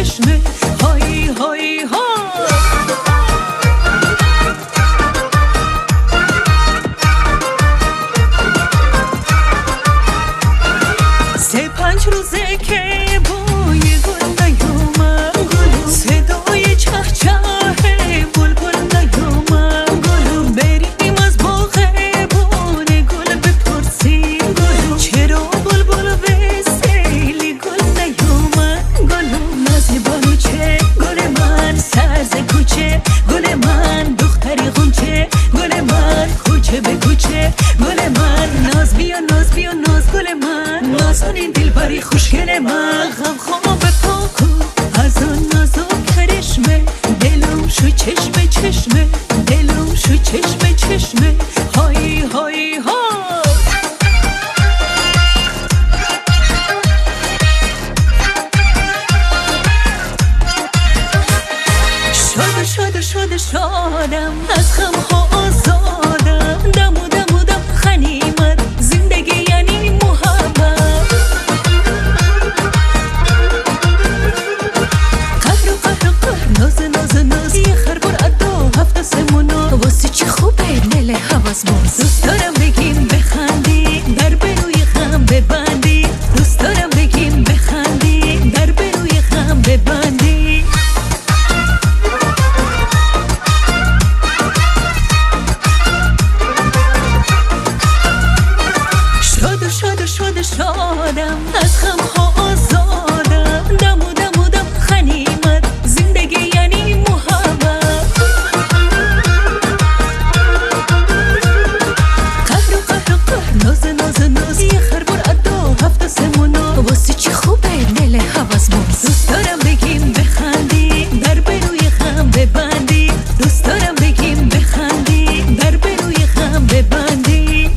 چشمه های های ها. سه پنج روزه که بوی گل نیومد، صدای چه چه بلبل نیومد. بریم از باغ بون گل بپرسیم چرا بلبل به سیلی گل نیومد. نازی بانوچه گل من، سرز کوچه گل من، دختری غنچه گل من، کوچه به کوچه گل من. ناز بیا ناز بیا ناز گل من، نازنین دلبری خوشگل من. غم خواب پا کن از آن نازک کرشمه، دلم شو چشمه چشمه، دلم شو چشمه چشمه های های ها. شادم از غم‌ها آزادم، دم و دم و دم غنیمت، زندگی یعنی محبت. قهر و قهر و قهر، ناز ناز ناز، یه خربر ادا هفته سمونا، واسه چی خوبه دل حواس باز. دوست دارم بگیم بخندی، در به روی غم ببندی، دوست دارم بگیم بخندی، در به روی غم ببندی. شادم از غم‌ها آزادم، دم و دم و دم غنیمت، زندگی یعنی محبت. قهر و قهر و قهر، ناز ناز ناز، یه خربر ادا هفته سمونا، واسه چی خوبه دل حواس باز. دوست دارم بگیم بخندی، در به روی غم ببندی، دوست دارم بگیم بخندی، در به روی غم ببندی.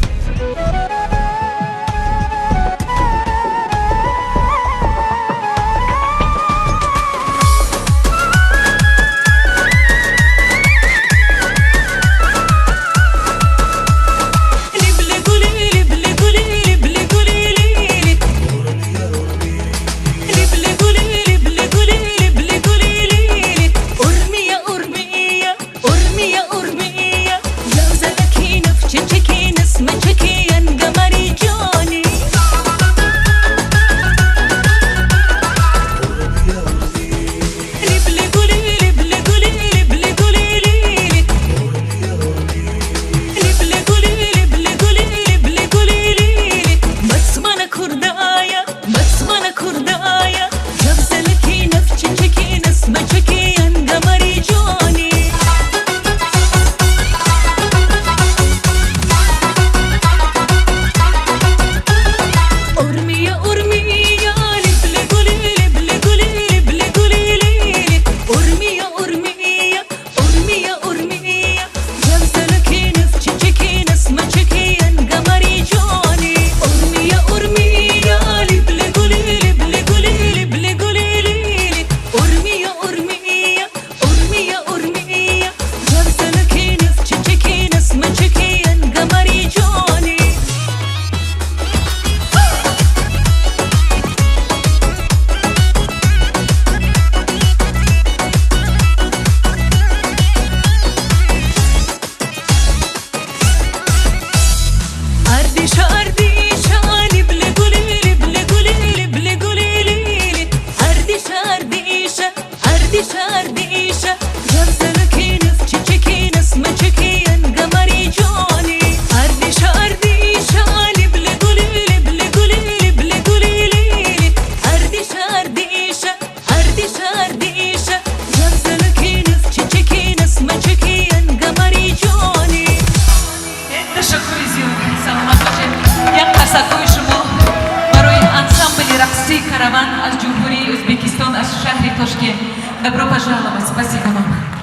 Караван از جمهوری ازبکستان از شهر تاشکент. Добро пожаловать. Спасибо вам.